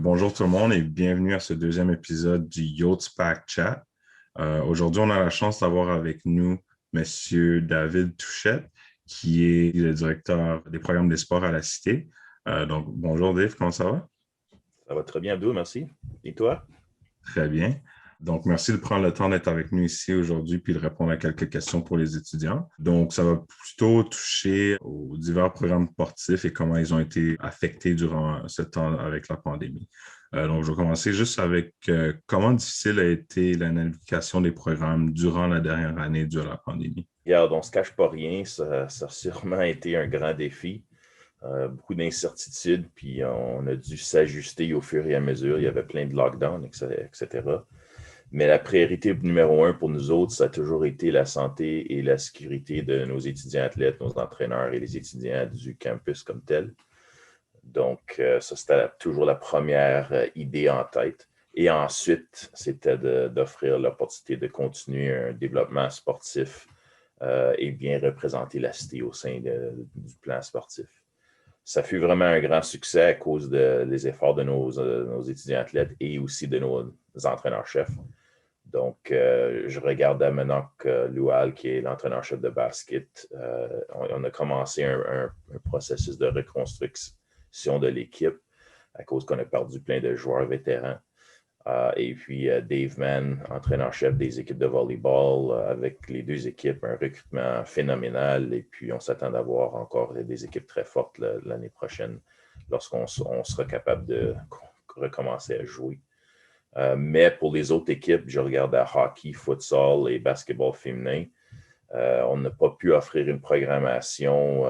Bonjour tout le monde et bienvenue à ce deuxième épisode du Yacht Pack Chat. Aujourd'hui, on a la chance d'avoir avec nous Monsieur David Touchette, qui est le directeur des programmes des sports à la Cité. Donc, bonjour Dave, comment ça va? Ça va très bien, Abdou, merci. Et toi? Très bien. Donc, merci de prendre le temps d'être avec nous ici aujourd'hui puis de répondre à quelques questions pour les étudiants. Donc, ça va plutôt toucher aux divers programmes sportifs et comment ils ont été affectés durant ce temps avec la pandémie. Donc, je vais commencer juste avec comment difficile a été la navigation des programmes durant la dernière année durant la pandémie. Regarde, on ne se cache pas rien, ça a sûrement été un grand défi. Beaucoup d'incertitudes, puis on a dû s'ajuster au fur et à mesure. Il y avait plein de lockdowns, etc. Mais la priorité numéro un pour nous autres, ça a toujours été la santé et la sécurité de nos étudiants athlètes, nos entraîneurs et les étudiants du campus comme tel. Donc, ça, c'était toujours la première idée en tête. Et ensuite, c'était d'offrir l'opportunité de continuer un développement sportif et bien représenter la cité au sein du plan sportif. Ça fut vraiment un grand succès à cause des efforts de nos étudiants athlètes et aussi de nos entraîneurs-chefs. Donc, je regarde Amenok Loual, qui est l'entraîneur-chef de basket. On a commencé un processus de reconstruction de l'équipe à cause qu'on a perdu plein de joueurs vétérans. Et puis, Dave Mann, entraîneur-chef des équipes de volleyball, avec les deux équipes, un recrutement phénoménal. Et puis, on s'attend d'avoir encore des équipes très fortes l'année prochaine lorsqu'on sera capable de recommencer à jouer. Mais pour les autres équipes, je regarde à hockey, futsal et basketball féminin. On n'a pas pu offrir une programmation,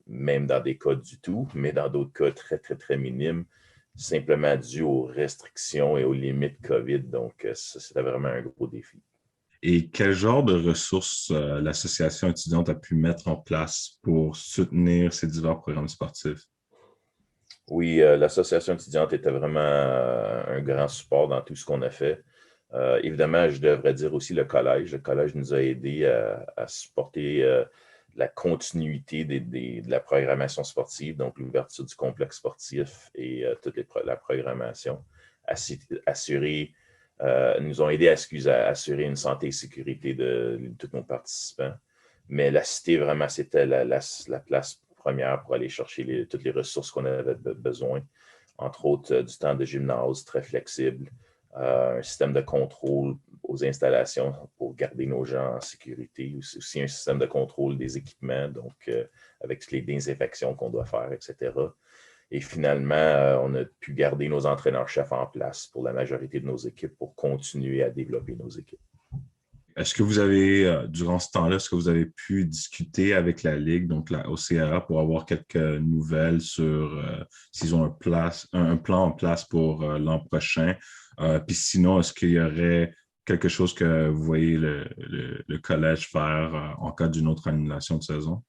même dans des cas du tout, mais dans d'autres cas très, très, très minimes, simplement dû aux restrictions et aux limites COVID. Donc, ça, c'était vraiment un gros défi. Et quel genre de ressources l'association étudiante a pu mettre en place pour soutenir ces divers programmes sportifs? Oui, l'association étudiante était vraiment un grand support dans tout ce qu'on a fait. Évidemment, je devrais dire aussi le collège. Le collège nous a aidés à supporter la continuité de la programmation sportive, donc l'ouverture du complexe sportif et toute la programmation. Assurer, nous ont aidés à assurer une santé et sécurité de tous nos participants. Mais la cité, vraiment, c'était la place première pour aller chercher toutes les ressources qu'on avait besoin, entre autres du temps de gymnase très flexible, un système de contrôle aux installations pour garder nos gens en sécurité, aussi un système de contrôle des équipements, donc avec toutes les désinfections qu'on doit faire, etc. Et finalement, on a pu garder nos entraîneurs-chefs en place pour la majorité de nos équipes pour continuer à développer nos équipes. Est-ce que vous avez, durant ce temps-là, est-ce que vous avez pu discuter avec la Ligue, donc la OCRA, pour avoir quelques nouvelles sur s'ils ont un plan en place pour l'an prochain? Puis sinon, est-ce qu'il y aurait quelque chose que vous voyez le collège faire en cas d'une autre annulation de saison?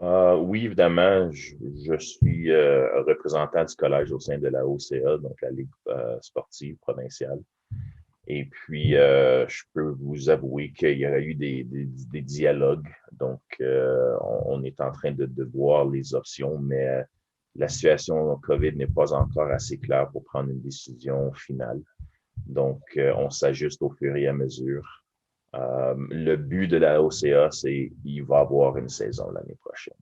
Oui, évidemment, je suis représentant du collège au sein de la OCA, donc la Ligue sportive provinciale. Et puis, je peux vous avouer qu'il y a eu des dialogues. Donc, on est en train de voir les options, mais la situation COVID n'est pas encore assez claire pour prendre une décision finale. Donc, on s'ajuste au fur et à mesure. Le but de la OCA, c'est qu'il va avoir une saison l'année prochaine.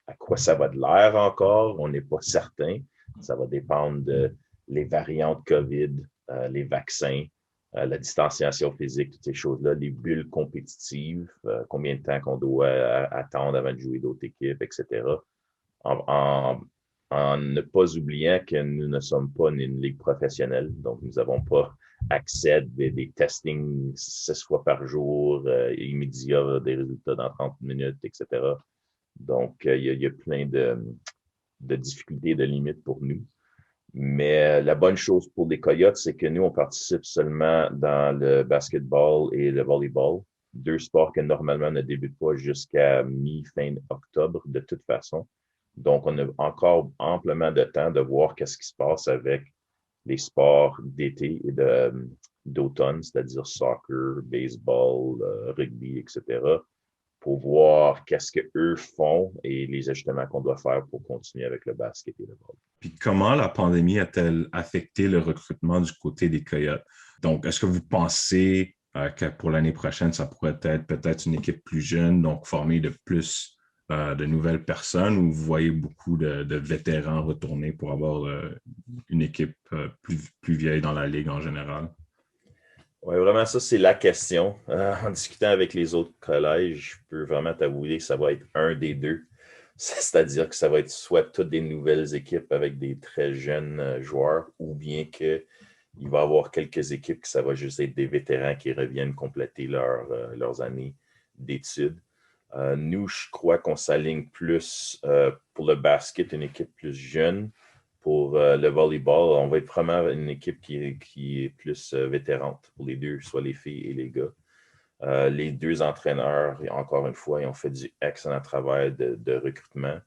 À quoi ça va de l'air encore? On n'est pas certain. Ça va dépendre les variantes COVID, les vaccins, la distanciation physique, toutes ces choses-là, les bulles compétitives, combien de temps qu'on doit attendre avant de jouer d'autres équipes, etc. En, en, en ne pas oubliant que nous ne sommes pas une ligue professionnelle, donc nous n'avons pas accès à des testings 6 fois par jour, immédiats, des résultats dans 30 minutes, etc. Donc, il y a plein de difficultés, de limites pour nous. Mais la bonne chose pour les Coyotes, c'est que nous, on participe seulement dans le basketball et le volleyball, deux sports que normalement ne débutent pas jusqu'à mi-fin octobre de toute façon. Donc, on a encore amplement de temps de voir qu'est-ce qui se passe avec les sports d'été et d'automne, c'est-à-dire soccer, baseball, rugby, etc. pour voir qu'est-ce qu'eux font et les ajustements qu'on doit faire pour continuer avec le basket et le ball. Puis comment la pandémie a-t-elle affecté le recrutement du côté des Coyotes? Donc, est-ce que vous pensez que pour l'année prochaine, ça pourrait être peut-être une équipe plus jeune, donc formée de plus de nouvelles personnes, ou vous voyez beaucoup de vétérans retourner pour avoir une équipe plus vieille dans la ligue en général? Oui, vraiment, ça, c'est la question. En discutant avec les autres collèges, je peux vraiment t'avouer que ça va être un des deux. C'est-à-dire que ça va être soit toutes des nouvelles équipes avec des très jeunes joueurs, ou bien qu'il va y avoir quelques équipes que ça va juste être des vétérans qui reviennent compléter leurs années d'études. Nous, je crois qu'on s'aligne plus pour le basket, une équipe plus jeune. Pour le volleyball, on va être vraiment une équipe qui est plus vétérante pour les deux, soit les filles et les gars. Les deux entraîneurs, encore une fois, ils ont fait du excellent travail de recrutement.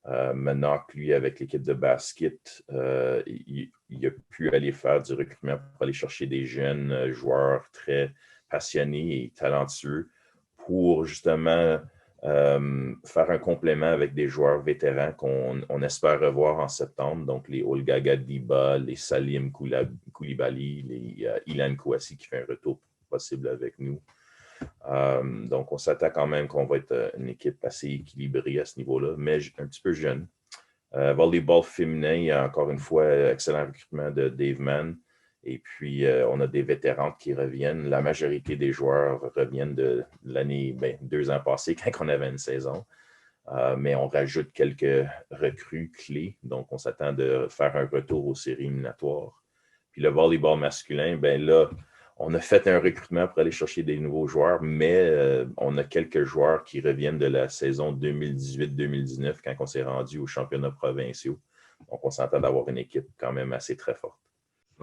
Maintenant que lui, avec l'équipe de basket, il a pu aller faire du recrutement pour aller chercher des jeunes joueurs très passionnés et talentueux pour justement faire un complément avec des joueurs vétérans qu'on espère revoir en septembre. Donc, les Olga Gadiba, les Salim Koulibaly, les Ilan Kouassi qui fait un retour possible avec nous. Donc, on s'attend quand même qu'on va être une équipe assez équilibrée à ce niveau-là, mais un petit peu jeune. Volleyball féminin, il y a encore une fois excellent recrutement de Dave Mann. Et puis, on a des vétérans qui reviennent. La majorité des joueurs reviennent de l'année, 2 ans passés, quand on avait une saison. Mais on rajoute quelques recrues clés. Donc, on s'attend de faire un retour aux séries éliminatoires. Puis le volleyball masculin, là, on a fait un recrutement pour aller chercher des nouveaux joueurs, mais on a quelques joueurs qui reviennent de la saison 2018-2019 quand on s'est rendu aux championnats provinciaux. Donc, on s'entend d'avoir une équipe quand même assez très forte.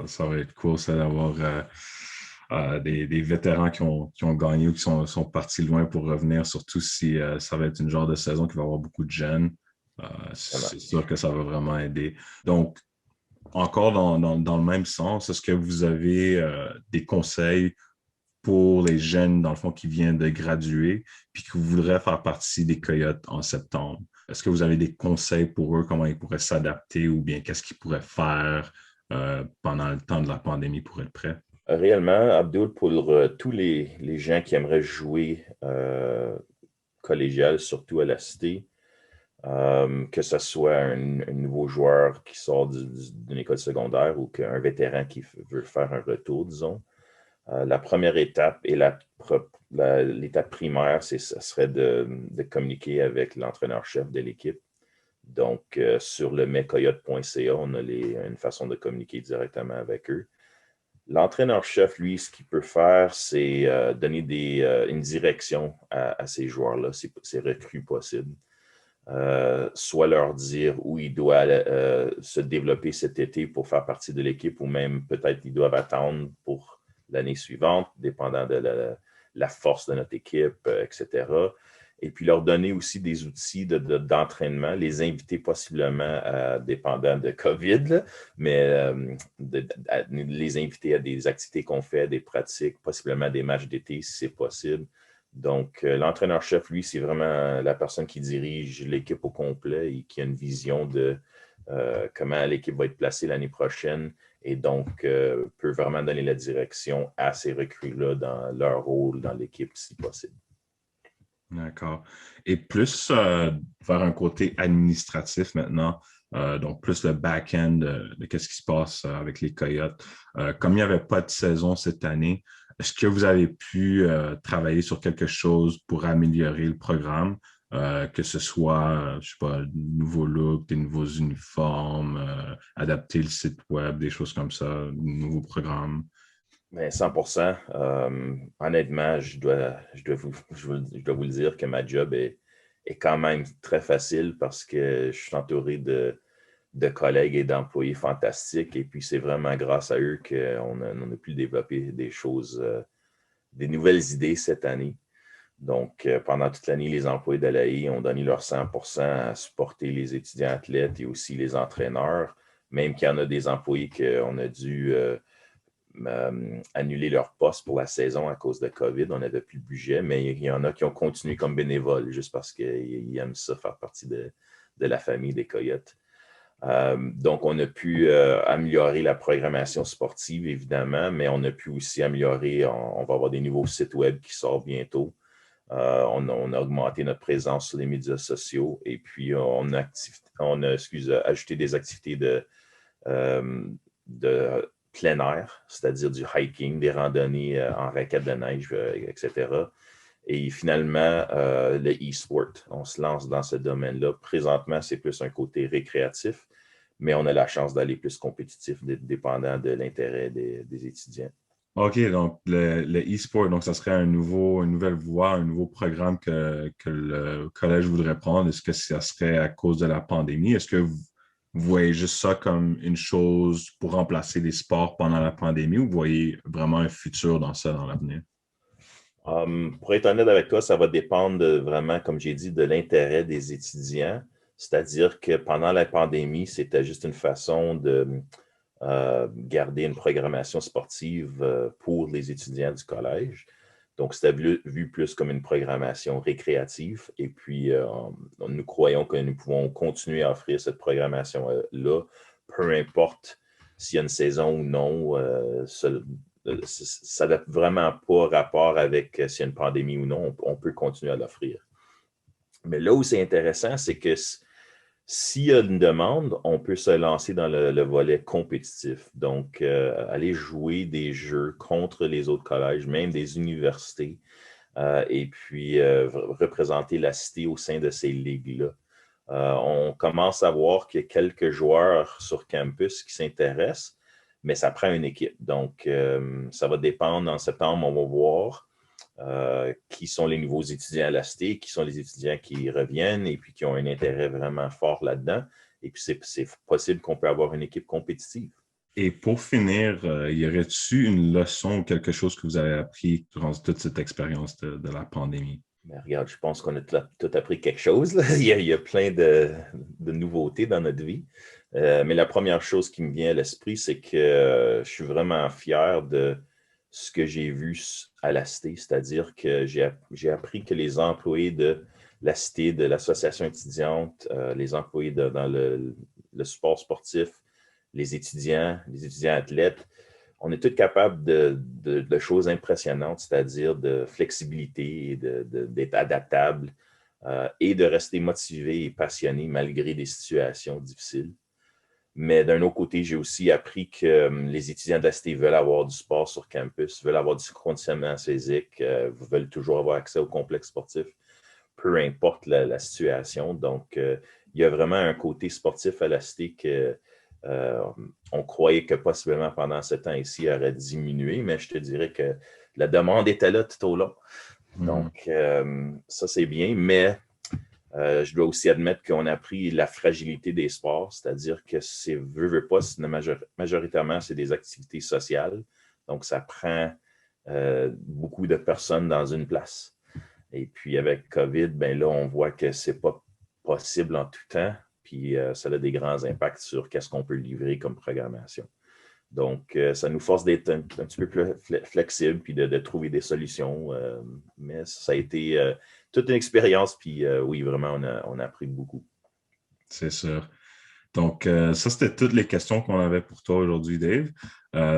Ça va être cool, ça, d'avoir des vétérans qui ont gagné ou qui sont partis loin pour revenir, surtout si ça va être une genre de saison qui va avoir beaucoup de jeunes. C'est sûr que ça va vraiment aider. Donc, encore dans le même sens, est-ce que vous avez des conseils pour les jeunes, dans le fond, qui viennent de graduer puis qui voudraient faire partie des Coyotes en septembre? Est-ce que vous avez des conseils pour eux, comment ils pourraient s'adapter ou bien qu'est-ce qu'ils pourraient faire pendant le temps de la pandémie pour être prêts? Réellement, Abdul, pour tous les gens qui aimeraient jouer collégial, surtout à la Cité, que ce soit un nouveau joueur qui sort d'une école secondaire ou qu'un vétéran qui veut faire un retour, disons. La première étape et l'étape primaire, ce serait de communiquer avec l'entraîneur-chef de l'équipe. Donc, sur le metcoyote.ca, on a une façon de communiquer directement avec eux. L'entraîneur-chef, lui, ce qu'il peut faire, c'est donner une direction à ces joueurs-là, ces recrues possibles. Soit leur dire où ils doivent se développer cet été pour faire partie de l'équipe ou même peut-être ils doivent attendre pour l'année suivante, dépendant de la force de notre équipe, etc. Et puis leur donner aussi des outils d'entraînement, les inviter possiblement, dépendant de COVID, là, mais les inviter à des activités qu'on fait, des pratiques, possiblement des matchs d'été si c'est possible. Donc, l'entraîneur-chef, lui, c'est vraiment la personne qui dirige l'équipe au complet et qui a une vision de comment l'équipe va être placée l'année prochaine et donc peut vraiment donner la direction à ces recrues-là dans leur rôle dans l'équipe si possible. D'accord. Et plus vers un côté administratif maintenant, donc plus le back-end de qu'est-ce qui se passe avec les Coyotes. Comme il n'y avait pas de saison cette année, est-ce que vous avez pu travailler sur quelque chose pour améliorer le programme, que ce soit, je sais pas, nouveaux looks, des nouveaux uniformes, adapter le site web, des choses comme ça, nouveaux programmes? Mais 100%. Honnêtement, je dois vous le dire que ma job est quand même très facile parce que je suis entouré de collègues et d'employés fantastiques. Et puis, c'est vraiment grâce à eux qu'on a pu développer des choses, des nouvelles idées cette année. Donc, pendant toute l'année, les employés de l'AI ont donné leur 100% à supporter les étudiants athlètes et aussi les entraîneurs, même qu'il y en a des employés qu'on a dû annulé leur poste pour la saison à cause de COVID. On n'avait plus de budget, mais il y en a qui ont continué comme bénévoles juste parce qu'ils aiment ça, faire partie de la famille des Coyotes. Donc, on a pu améliorer la programmation sportive, évidemment, mais on a pu aussi améliorer, on va avoir des nouveaux sites web qui sortent bientôt. On a augmenté notre présence sur les médias sociaux et puis on a ajouté des activités de plein air, c'est-à-dire du hiking, des randonnées en raquettes de neige, etc. Et finalement, le e-sport, on se lance dans ce domaine-là. Présentement, c'est plus un côté récréatif, mais on a la chance d'aller plus compétitif, dépendant de l'intérêt des étudiants. OK, donc le e-sport, donc ça serait une nouvelle voie, un nouveau programme que le collège voudrait prendre. Est-ce que ça serait à cause de la pandémie? Est-ce que vous voyez juste ça comme une chose pour remplacer les sports pendant la pandémie ou vous voyez vraiment un futur dans ça dans l'avenir? Pour être honnête avec toi, ça va dépendre vraiment, comme j'ai dit, de l'intérêt des étudiants. C'est-à-dire que pendant la pandémie, c'était juste une façon de garder une programmation sportive pour les étudiants du collège. Donc, c'était vu plus comme une programmation récréative. Et puis, nous croyons que nous pouvons continuer à offrir cette programmation-là, peu importe s'il y a une saison ou non. Ça n'a vraiment pas rapport avec s'il y a une pandémie ou non. On peut continuer à l'offrir. Mais là où c'est intéressant, c'est que s'il y a une demande, on peut se lancer dans le volet compétitif. Donc, aller jouer des jeux contre les autres collèges, même des universités, et puis représenter la cité au sein de ces ligues-là. On commence à voir qu'il y a quelques joueurs sur campus qui s'intéressent, mais ça prend une équipe. Donc, ça va dépendre. En septembre, on va voir qui sont les nouveaux étudiants à la cité, qui sont les étudiants qui reviennent et puis qui ont un intérêt vraiment fort là-dedans. Et puis, c'est possible qu'on peut avoir une équipe compétitive. Et pour finir, y aurait-il une leçon ou quelque chose que vous avez appris durant toute cette expérience de la pandémie? Mais regarde, je pense qu'on a tout appris quelque chose, là. Il y a plein de nouveautés dans notre vie. Mais la première chose qui me vient à l'esprit, c'est que je suis vraiment fier de ce que j'ai vu à la Cité, c'est-à-dire que j'ai appris que les employés de la Cité, de l'association étudiante, les employés dans le support sportif, les étudiants athlètes, on est tous capables de choses impressionnantes, c'est-à-dire de flexibilité et d'être adaptable et de rester motivé et passionné malgré des situations difficiles. Mais d'un autre côté, j'ai aussi appris que les étudiants de la Cité veulent avoir du sport sur campus, veulent avoir du conditionnement physique, veulent toujours avoir accès au complexe sportif, peu importe la situation. Donc, il y a vraiment un côté sportif à la Cité que on croyait que possiblement pendant ce temps ici, il aurait diminué, mais je te dirais que la demande était là tout au long. Donc, ça, c'est bien, mais je dois aussi admettre qu'on a appris la fragilité des sports, c'est-à-dire que veut pas, majoritairement, c'est des activités sociales. Donc, ça prend beaucoup de personnes dans une place. Et puis, avec COVID, ben là, on voit que ce n'est pas possible en tout temps. Puis, ça a des grands impacts sur qu'est-ce qu'on peut livrer comme programmation. Donc, ça nous force d'être un petit peu plus flexible puis de trouver des solutions. Mais ça a été toute une expérience. Puis, oui, vraiment, on a appris beaucoup. C'est sûr. Donc, ça, c'était toutes les questions qu'on avait pour toi aujourd'hui, Dave.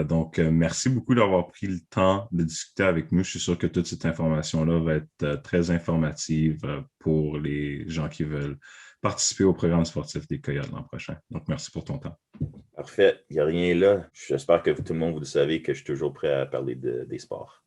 Donc, merci beaucoup d'avoir pris le temps de discuter avec nous. Je suis sûr que toute cette information-là va être très informative pour les gens qui veulent participer au programme sportif des Coyotes l'an prochain. Donc, merci pour ton temps. Parfait. Il n'y a rien là. J'espère que tout le monde, vous le savez, que je suis toujours prêt à parler des sports.